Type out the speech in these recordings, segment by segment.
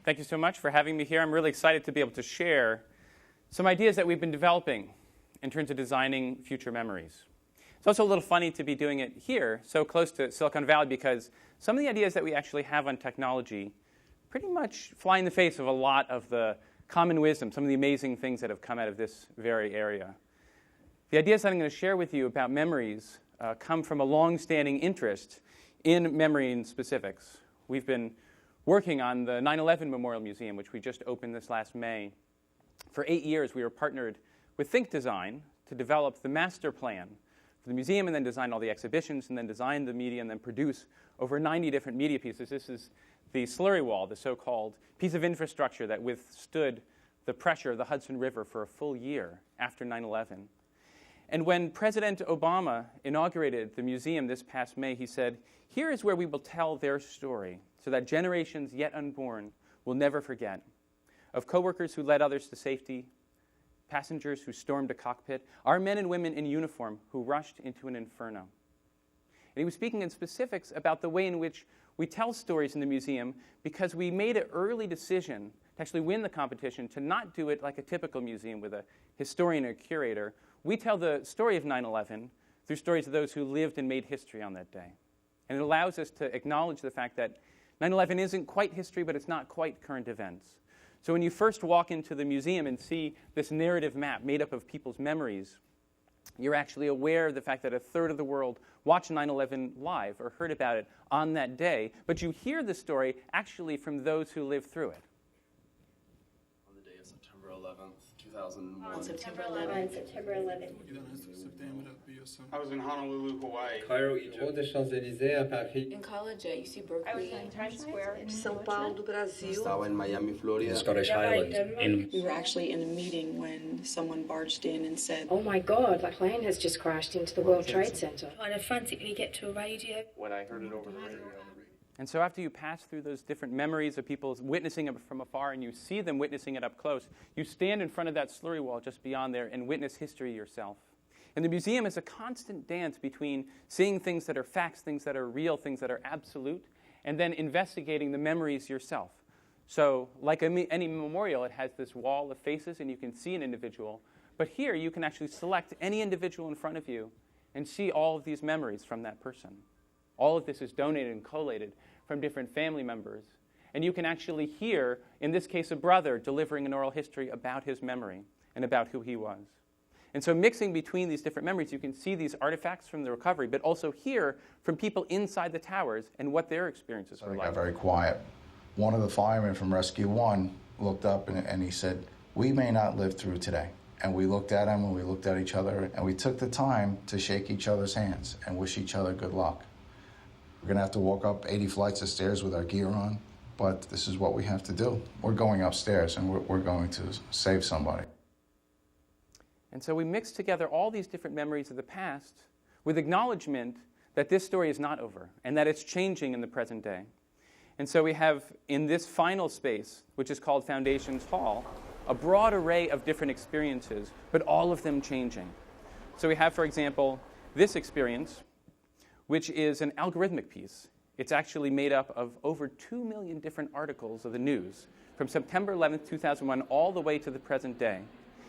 Thank you so much for having me here. I'm really excited to be able to share some ideas that we've been developing in terms of designing future memories. It's also a little funny to be doing it here, so close to Silicon Valley, because some of the ideas that we actually have on technology pretty much fly in the face of a lot of the common wisdom, some of the amazing things that have come out of this very area. The ideas that I'm going to share with you about memories come from a long-standing interest in memory and specifics. We've been working on the 9/11 Memorial Museum, which we just opened this last May. For 8 years, we were partnered with Think Design to develop the master plan for the museum, and then design all the exhibitions, and then design the media, and then produce over 90 different media pieces. This is the slurry wall, the so-called piece of infrastructure that withstood the pressure of the Hudson River for a full year after 9/11. And when President Obama inaugurated the museum this past May, he said, "Here is where we will tell their story, so that generations yet unborn will never forget, of coworkers who led others to safety, passengers who stormed a cockpit, our men and women in uniform who rushed into an inferno." And he was speaking in specifics about the way in which we tell stories in the museum, because we made an early decision to actually win the competition, to not do it like a typical museum with a historian or curator. We tell the story of 9/11 through stories of those who lived and made history on that day. And it allows us to acknowledge the fact that 9/11 isn't quite history, but it's not quite current events. So when you first walk into the museum and see this narrative map made up of people's memories, you're actually aware of the fact that a third of the world watched 9/11 live or heard about it on that day, but you hear the story actually from those who lived through it. On the day of September 11th, 2001. On September 11th. I was in Honolulu, Hawaii. Cairo, Egypt. des Champs-Élysées à Paris. In college at UC Berkeley. I was in Times Square. São Paulo do Brasil. Estava in Miami, Florida. The Scottish Highlands. We were actually in a meeting when someone barged in and said, "Oh my God, that plane has just crashed into the World Trade Center." Kind of frantically get to a radio. When I heard it over the radio. And so after you pass through those different memories of people witnessing it from afar, and you see them witnessing it up close, you stand in front of that slurry wall just beyond there and witness history yourself. And the museum is a constant dance between seeing things that are facts, things that are real, things that are absolute, and then investigating the memories yourself. So like any memorial, it has this wall of faces, and you can see an individual. But here, you can actually select any individual in front of you and see all of these memories from that person. All of this is donated and collated from different family members. And you can actually hear, in this case, a brother delivering an oral history about his memory and about who he was. And so mixing between these different memories, you can see these artifacts from the recovery, but also hear from people inside the towers and what their experiences were It like. got very quiet. One of the firemen from Rescue 1 looked up and he said, "We may not live through today." And we looked at him and we looked at each other, and we took the time to shake each other's hands and wish each other good luck. We're going to have to walk up 80 flights of stairs with our gear on, but this is what we have to do. We're going upstairs, and we're going to save somebody. And so we mix together all these different memories of the past with acknowledgement that this story is not over and that it's changing in the present day. And so we have, in this final space, which is called Foundations Hall, a broad array of different experiences, but all of them changing. So we have, for example, this experience, which is an algorithmic piece. It's actually made up of over 2 million different articles of the news from September 11th, 2001, all the way to the present day.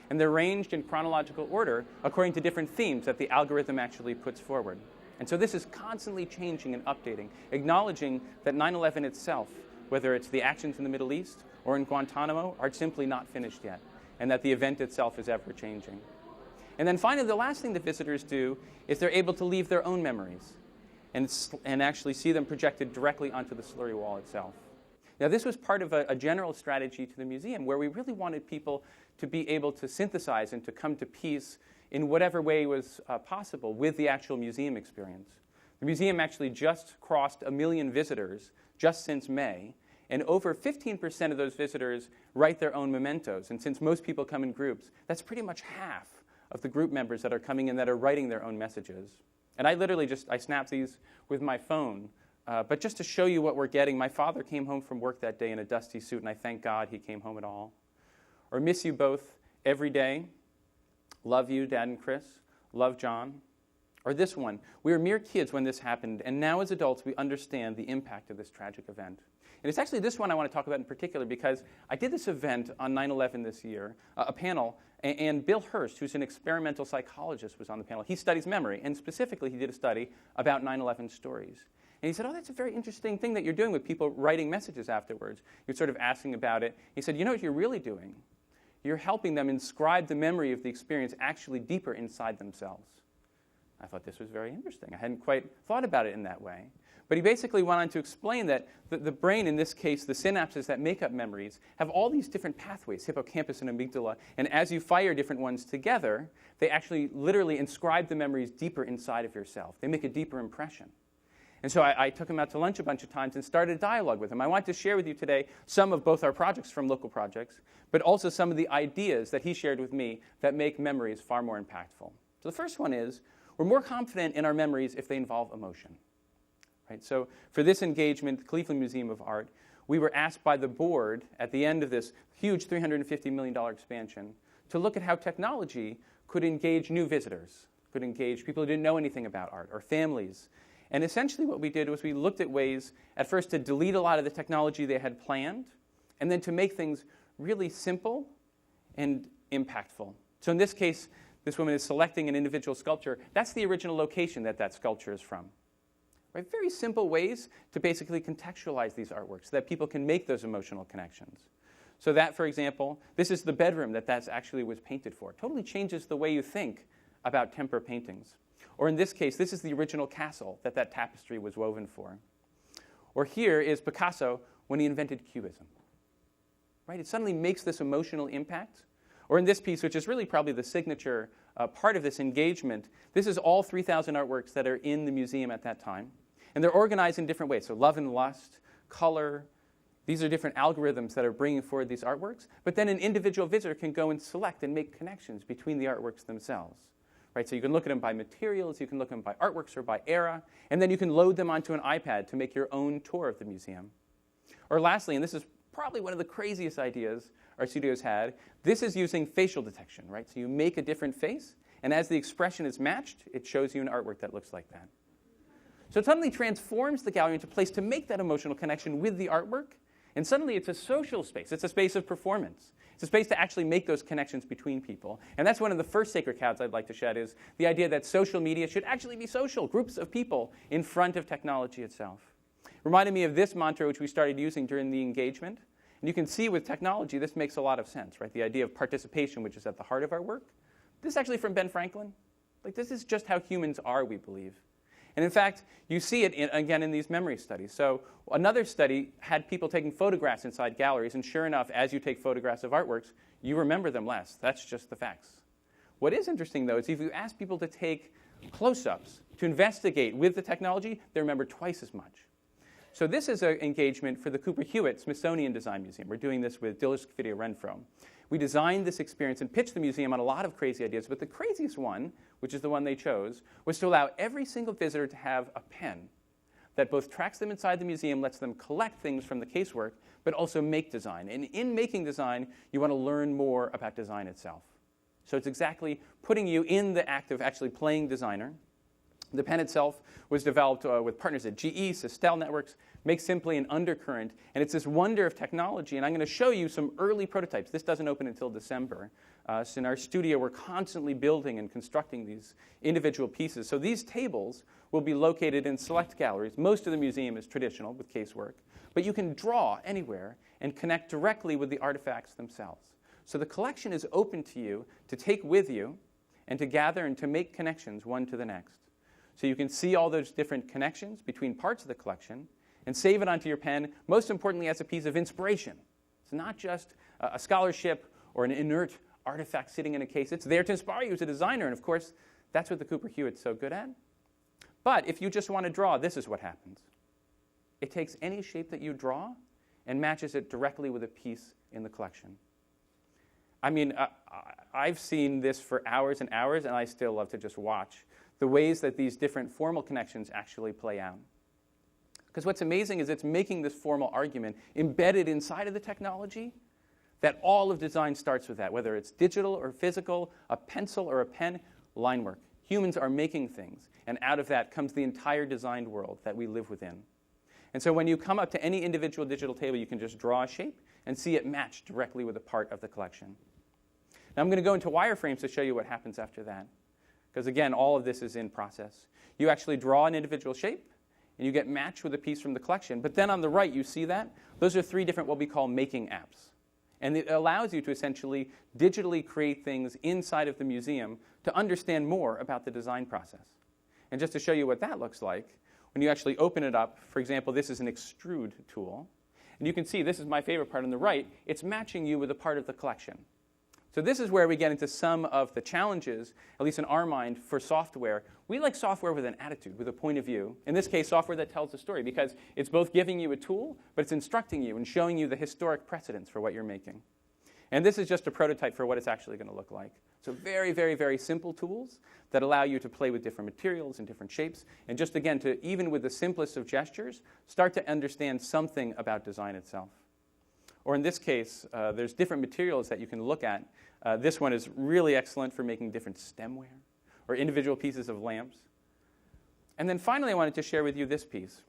And they're arranged in chronological order according to different themes that the algorithm actually puts forward. And so this is constantly changing and updating, acknowledging that 9/11 itself, whether it's the actions in the Middle East or in Guantanamo, are simply not finished yet, and that the event itself is ever changing. And then finally, the last thing that visitors do is they're able to leave their own memories and actually see them projected directly onto the slurry wall itself. Now, this was part of a general strategy to the museum, where we really wanted people to be able to synthesize and to come to peace in whatever way was possible with the actual museum experience. The museum actually just crossed 1 million visitors just since May, and over 15% of those visitors write their own mementos. And since most people come in groups, that's pretty much half of the group members that are coming in that are writing their own messages. And I literally I snap these with my phone. But just to show you what we're getting, my father came home from work that day in a dusty suit, and I thank God he came home at all. Or miss you both every day. Love you, Dad and Chris. Love, John. Or this one, we were mere kids when this happened, and now as adults we understand the impact of this tragic event. And it's actually this one I want to talk about in particular because I did this event on 9/11 this year, a panel, and Bill Hurst, who's an experimental psychologist, was on the panel. He studies memory, and specifically he did a study about 9/11 stories. And he said, oh, that's a very interesting thing that you're doing with people writing messages afterwards. You're sort of asking about it. He said, you know what you're really doing? You're helping them inscribe the memory of the experience actually deeper inside themselves. I thought this was very interesting. I hadn't quite thought about it in that way. But he basically went on to explain that the brain, in this case, the synapses that make up memories, have all these different pathways, hippocampus and amygdala, and as you fire different ones together, they actually literally inscribe the memories deeper inside of yourself. They make a deeper impression. And so I took him out to lunch a bunch of times and started a dialogue with him. I want to share with you today some of both our projects from local projects, but also some of the ideas that he shared with me that make memories far more impactful. So the first one is, we're more confident in our memories if they involve emotion. Right? So for this engagement, the Cleveland Museum of Art, we were asked by the board at the end of this huge $350 million expansion to look at how technology could engage new visitors, could engage people who didn't know anything about art, or families. And essentially what we did was we looked at ways, at first, to delete a lot of the technology they had planned, and then to make things really simple and impactful. So in this case, this woman is selecting an individual sculpture. That's the original location that sculpture is from. Right? Very simple ways to basically contextualize these artworks so that people can make those emotional connections. So that, for example, this is the bedroom that actually was painted for. It totally changes the way you think about temper paintings. Or in this case, this is the original castle that tapestry was woven for. Or here is Picasso when he invented Cubism. Right? It suddenly makes this emotional impact. Or in this piece, which is really probably the signature part of this engagement, this is all 3,000 artworks that are in the museum at that time. And they're organized in different ways. So love and lust, color, these are different algorithms that are bringing forward these artworks. But then an individual visitor can go and select and make connections between the artworks themselves. Right, so you can look at them by materials, you can look at them by artworks or by era, and then you can load them onto an iPad to make your own tour of the museum. Or lastly, and this is probably one of the craziest ideas our studios had, this is using facial detection, right? So you make a different face, and as the expression is matched, it shows you an artwork that looks like that. So it suddenly transforms the gallery into a place to make that emotional connection with the artwork, and suddenly it's a social space. It's a space of performance. It's a space to actually make those connections between people. And that's one of the first sacred cows I'd like to shed is the idea that social media should actually be social, groups of people in front of technology itself. Reminded me of this mantra which we started using during the engagement. And you can see with technology, this makes a lot of sense, right? The idea of participation, which is at the heart of our work. This is actually from Ben Franklin. Like, this is just how humans are, we believe. And in fact, you see it again in these memory studies. So another study had people taking photographs inside galleries, and sure enough, as you take photographs of artworks, you remember them less. That's just the facts. What is interesting, though, is if you ask people to take close-ups, to investigate with the technology, they remember twice as much. So this is an engagement for the Cooper Hewitt Smithsonian Design Museum. We're doing this with Dilys Video Renfro. We designed this experience and pitched the museum on a lot of crazy ideas, but the craziest one, which is the one they chose, was to allow every single visitor to have a pen that both tracks them inside the museum, lets them collect things from the casework, but also make design. And in making design, you want to learn more about design itself. So it's exactly putting you in the act of actually playing designer. The pen itself was developed with partners at GE, Sistel Networks, Make Simply, and Undercurrent. And it's this wonder of technology. And I'm going to show you some early prototypes. This doesn't open until December. So in our studio, we're constantly building and constructing these individual pieces. So these tables will be located in select galleries. Most of the museum is traditional with casework. But you can draw anywhere and connect directly with the artifacts themselves. So the collection is open to you to take with you and to gather and to make connections one to the next. So you can see all those different connections between parts of the collection and save it onto your pen, most importantly as a piece of inspiration. It's not just a scholarship or an inert artifact sitting in a case. It's there to inspire you as a designer, and of course, that's what the Cooper Hewitt's so good at. But if you just want to draw, this is what happens. It takes any shape that you draw and matches it directly with a piece in the collection. I mean, I've seen this for hours and hours, and I still love to just watch the ways that these different formal connections actually play out. Because what's amazing is it's making this formal argument embedded inside of the technology that all of design starts with that, whether it's digital or physical, a pencil or a pen, line work. Humans are making things, and out of that comes the entire designed world that we live within. And so when you come up to any individual digital table, you can just draw a shape and see it matched directly with a part of the collection. Now I'm going to go into wireframes to show you what happens after that. Because again, all of this is in process. You actually draw an individual shape, and you get matched with a piece from the collection. But then on the right, you see that? Those are 3 different what we call making apps. And it allows you to essentially digitally create things inside of the museum to understand more about the design process. And just to show you what that looks like, when you actually open it up, for example, this is an extrude tool. And you can see, this is my favorite part on the right, it's matching you with a part of the collection. So this is where we get into some of the challenges, at least in our mind, for software. We like software with an attitude, with a point of view. In this case, software that tells a story, because it's both giving you a tool, but it's instructing you and showing you the historic precedents for what you're making. And this is just a prototype for what it's actually going to look like. So very, very, very simple tools that allow you to play with different materials and different shapes. And just, again, to, even with the simplest of gestures, start to understand something about design itself. Or in this case, there's different materials that you can look at. This one is really excellent for making different stemware or individual pieces of lamps. And then finally, I wanted to share with you this piece.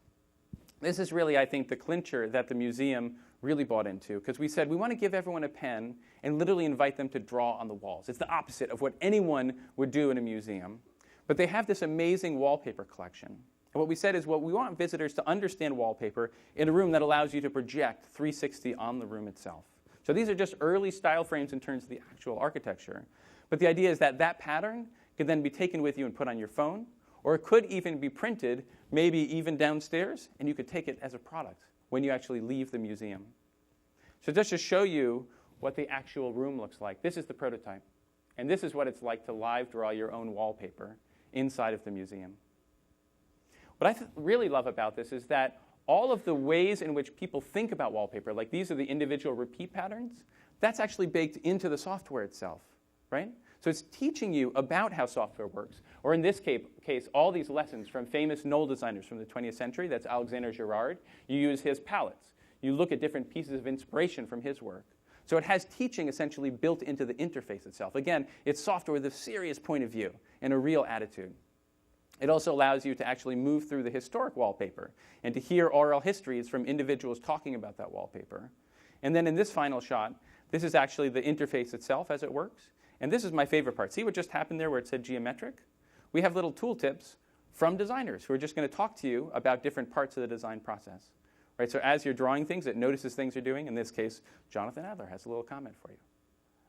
This is really, I think, the clincher that the museum really bought into, because we said we want to give everyone a pen and literally invite them to draw on the walls. It's the opposite of what anyone would do in a museum. But they have this amazing wallpaper collection. And what we said is, well, we want visitors to understand wallpaper in a room that allows you to project 360 on the room itself. So these are just early style frames in terms of the actual architecture. But the idea is that that pattern could then be taken with you and put on your phone, or it could even be printed, maybe even downstairs, and you could take it as a product when you actually leave the museum. So just to show you what the actual room looks like, this is the prototype. And this is what it's like to live draw your own wallpaper inside of the museum. What I really love about this is that all of the ways in which people think about wallpaper, like these are the individual repeat patterns, that's actually baked into the software itself, right? So it's teaching you about how software works. Or in this case, all these lessons from famous Knoll designers from the 20th century, that's Alexander Girard. You use his palettes. You look at different pieces of inspiration from his work. So it has teaching essentially built into the interface itself. Again, it's software with a serious point of view and a real attitude. It also allows you to actually move through the historic wallpaper and to hear oral histories from individuals talking about that wallpaper. And then in this final shot, this is actually the interface itself as it works. And this is my favorite part. See what just happened there where it said geometric? We have little tooltips from designers who are just going to talk to you about different parts of the design process. Right? So as you're drawing things, it notices things you're doing. In this case, Jonathan Adler has a little comment for you.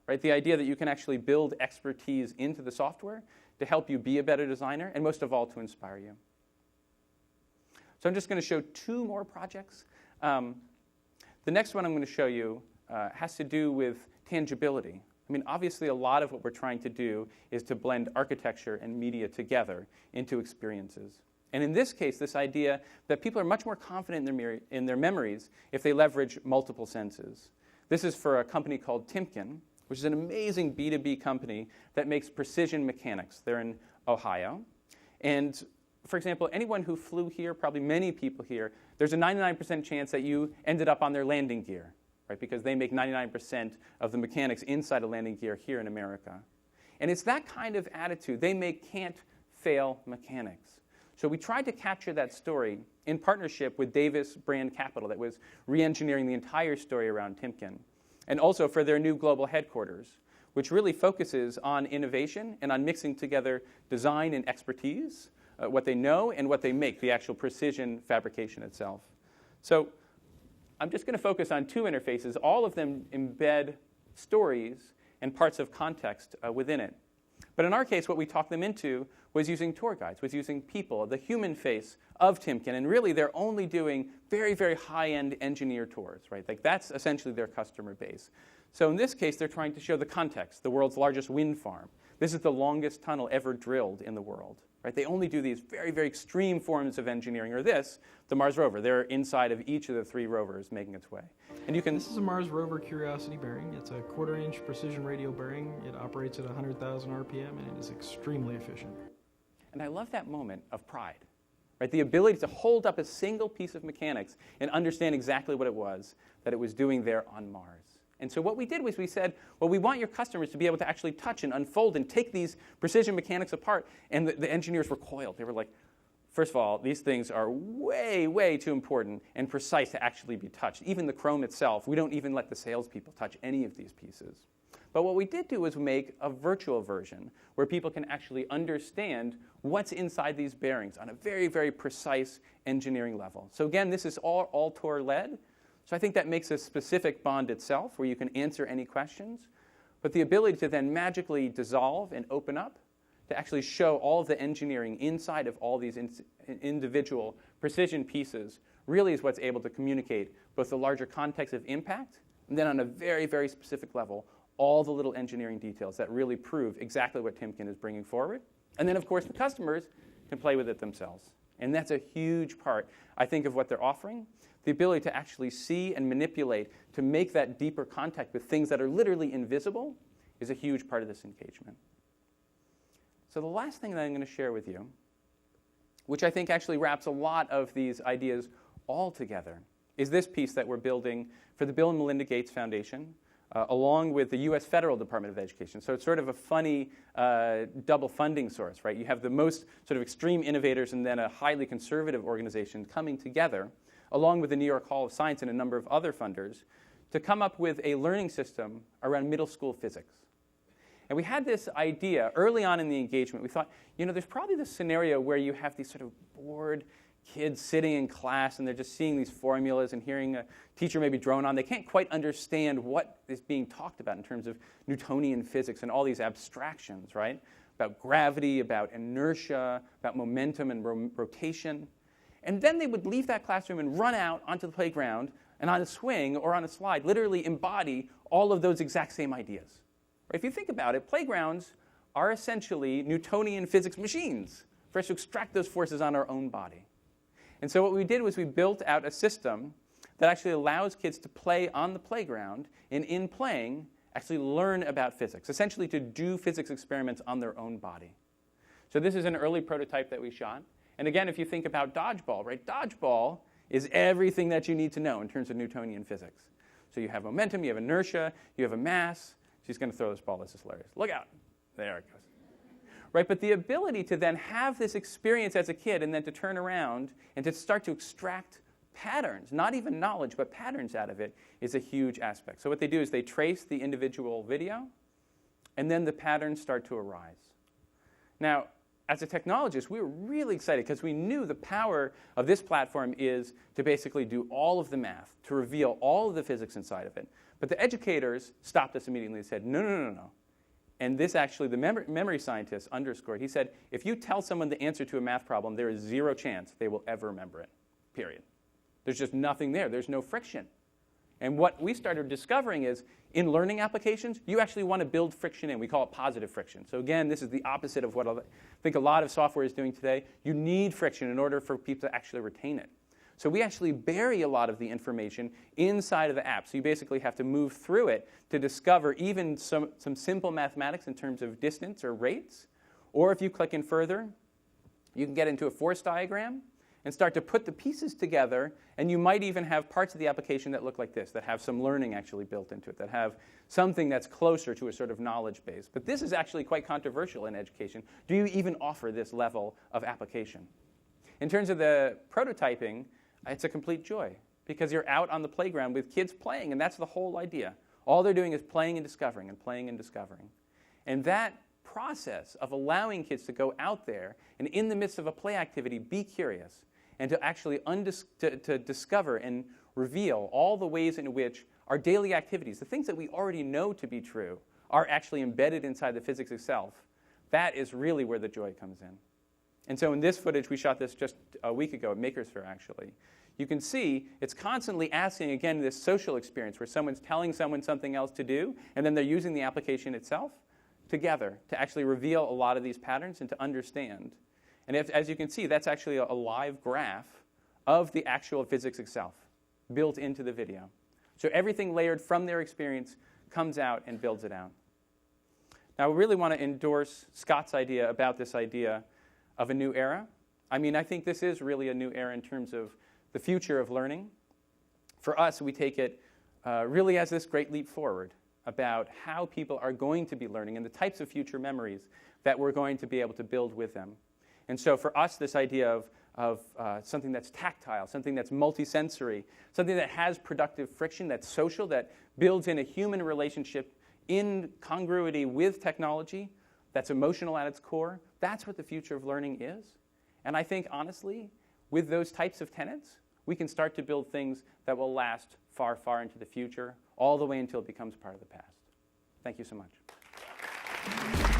Right? The idea that you can actually build expertise into the software to help you be a better designer, and most of all, to inspire you. So I'm just going to show 2 more projects. The next one I'm going to show you has to do with tangibility. I mean, obviously, a lot of what we're trying to do is to blend architecture and media together into experiences. And in this case, this idea that people are much more confident in their memories if they leverage multiple senses. This is for a company called Timken, which is an amazing B2B company that makes precision mechanics. They're in Ohio. And for example, anyone who flew here, probably many people here, there's a 99% chance that you ended up on their landing gear, right? Because they make 99% of the mechanics inside a landing gear here in America. And it's that kind of attitude. They make can't-fail mechanics. So we tried to capture that story in partnership with Davis Brand Capital that was re-engineering the entire story around Timken. And also for their new global headquarters, which really focuses on innovation and on mixing together design and expertise, what they know and what they make, the actual precision fabrication itself. So I'm just going to focus on 2 interfaces. All of them embed stories and parts of context within it. But in our case, what we talked them into was using tour guides, was using people, the human face of Timken. And really, they're only doing very, very high-end engineer tours, right? Like that's essentially their customer base. So in this case, they're trying to show the context, the world's largest wind farm. This is the longest tunnel ever drilled in the world, right? They only do these very, very extreme forms of engineering. Or this, the Mars rover. They're inside of each of the 3 rovers making its way. And you can. This is a Mars rover Curiosity bearing. It's a 1/4-inch precision radial bearing. It operates at 100,000 RPM, and it is extremely efficient. And I love that moment of pride, right? The ability to hold up a single piece of mechanics and understand exactly what it was that it was doing there on Mars. And so what we did was we said, well, we want your customers to be able to actually touch and unfold and take these precision mechanics apart. And the engineers recoiled. They were like, First of all, these things are way, way too important and precise to actually be touched. Even the chrome itself, we don't even let the salespeople touch any of these pieces. But what we did do was make a virtual version where people can actually understand what's inside these bearings on a very, very precise engineering level. So again, this is all Altor led. So I think that makes a specific bond itself where you can answer any questions. But the ability to then magically dissolve and open up to actually show all of the engineering inside of all these individual precision pieces really is what's able to communicate both the larger context of impact and then on a very, very specific level, all the little engineering details that really prove exactly what Timken is bringing forward. And then, of course, the customers can play with it themselves. And that's a huge part, I think, of what they're offering. The ability to actually see and manipulate to make that deeper contact with things that are literally invisible is a huge part of this engagement. So the last thing that I'm going to share with you, which I think actually wraps a lot of these ideas all together, is this piece that we're building for the Bill and Melinda Gates Foundation, along with the U.S. Federal Department of Education. So it's sort of a funny double funding source, right? You have the most sort of extreme innovators and then a highly conservative organization coming together, along with the New York Hall of Science and a number of other funders, to come up with a learning system around middle school physics. And we had this idea early on in the engagement. We thought, there's probably this scenario where you have these sort of bored kids sitting in class and they're just seeing these formulas and hearing a teacher maybe drone on. They can't quite understand what is being talked about in terms of Newtonian physics and all these abstractions, right? About gravity, about inertia, about momentum and rotation. And then they would leave that classroom and run out onto the playground and on a swing or on a slide, literally embody all of those exact same ideas. If you think about it, playgrounds are essentially Newtonian physics machines for us to extract those forces on our own body. And so what we did was we built out a system that actually allows kids to play on the playground and in playing actually learn about physics, essentially to do physics experiments on their own body. So this is an early prototype that we shot. And again, if you think about dodgeball, right? Dodgeball is everything that you need to know in terms of Newtonian physics. So you have momentum, you have inertia, you have a mass. She's going to throw this ball. This is hilarious. Look out. There it goes. Right, but the ability to then have this experience as a kid and then to turn around and to start to extract patterns, not even knowledge, but patterns out of it, is a huge aspect. So what they do is they trace the individual video, and then the patterns start to arise. Now, as a technologist, we were really excited because we knew the power of this platform is to basically do all of the math, to reveal all of the physics inside of it. But the educators stopped us immediately and said, no. And this actually, the memory scientist underscored. He said, if you tell someone the answer to a math problem, there is zero chance they will ever remember it, period. There's just nothing there. There's no friction. And what we started discovering is, in learning applications, you actually want to build friction in. We call it positive friction. So again, this is the opposite of what I think a lot of software is doing today. You need friction in order for people to actually retain it. So we actually bury a lot of the information inside of the app. So you basically have to move through it to discover even some simple mathematics in terms of distance or rates. Or if you click in further, you can get into a force diagram and start to put the pieces together. And you might even have parts of the application that look like this, that have some learning actually built into it, that have something that's closer to a sort of knowledge base. But this is actually quite controversial in education. Do you even offer this level of application? In terms of the prototyping, it's a complete joy because you're out on the playground with kids playing, and that's the whole idea. All they're doing is playing and discovering and playing and discovering. And that process of allowing kids to go out there and in the midst of a play activity be curious and to actually to discover and reveal all the ways in which our daily activities, the things that we already know to be true, are actually embedded inside the physics itself, that is really where the joy comes in. And so in this footage, we shot this just a week ago at Makers Fair, actually. You can see it's constantly asking, again, this social experience where someone's telling someone something else to do, and then they're using the application itself together to actually reveal a lot of these patterns and to understand. And as you can see, that's actually a live graph of the actual physics itself built into the video. So everything layered from their experience comes out and builds it out. Now, we really want to endorse Scott's idea about this idea of a new era. I mean, I think this is really a new era in terms of the future of learning. For us, we take it really as this great leap forward about how people are going to be learning and the types of future memories that we're going to be able to build with them. And so for us, this idea of something that's tactile, something that's multisensory, something that has productive friction, that's social, that builds in a human relationship in congruity with technology, that's emotional at its core. That's what the future of learning is. And I think, honestly, with those types of tenets, we can start to build things that will last far, far into the future, all the way until it becomes part of the past. Thank you so much.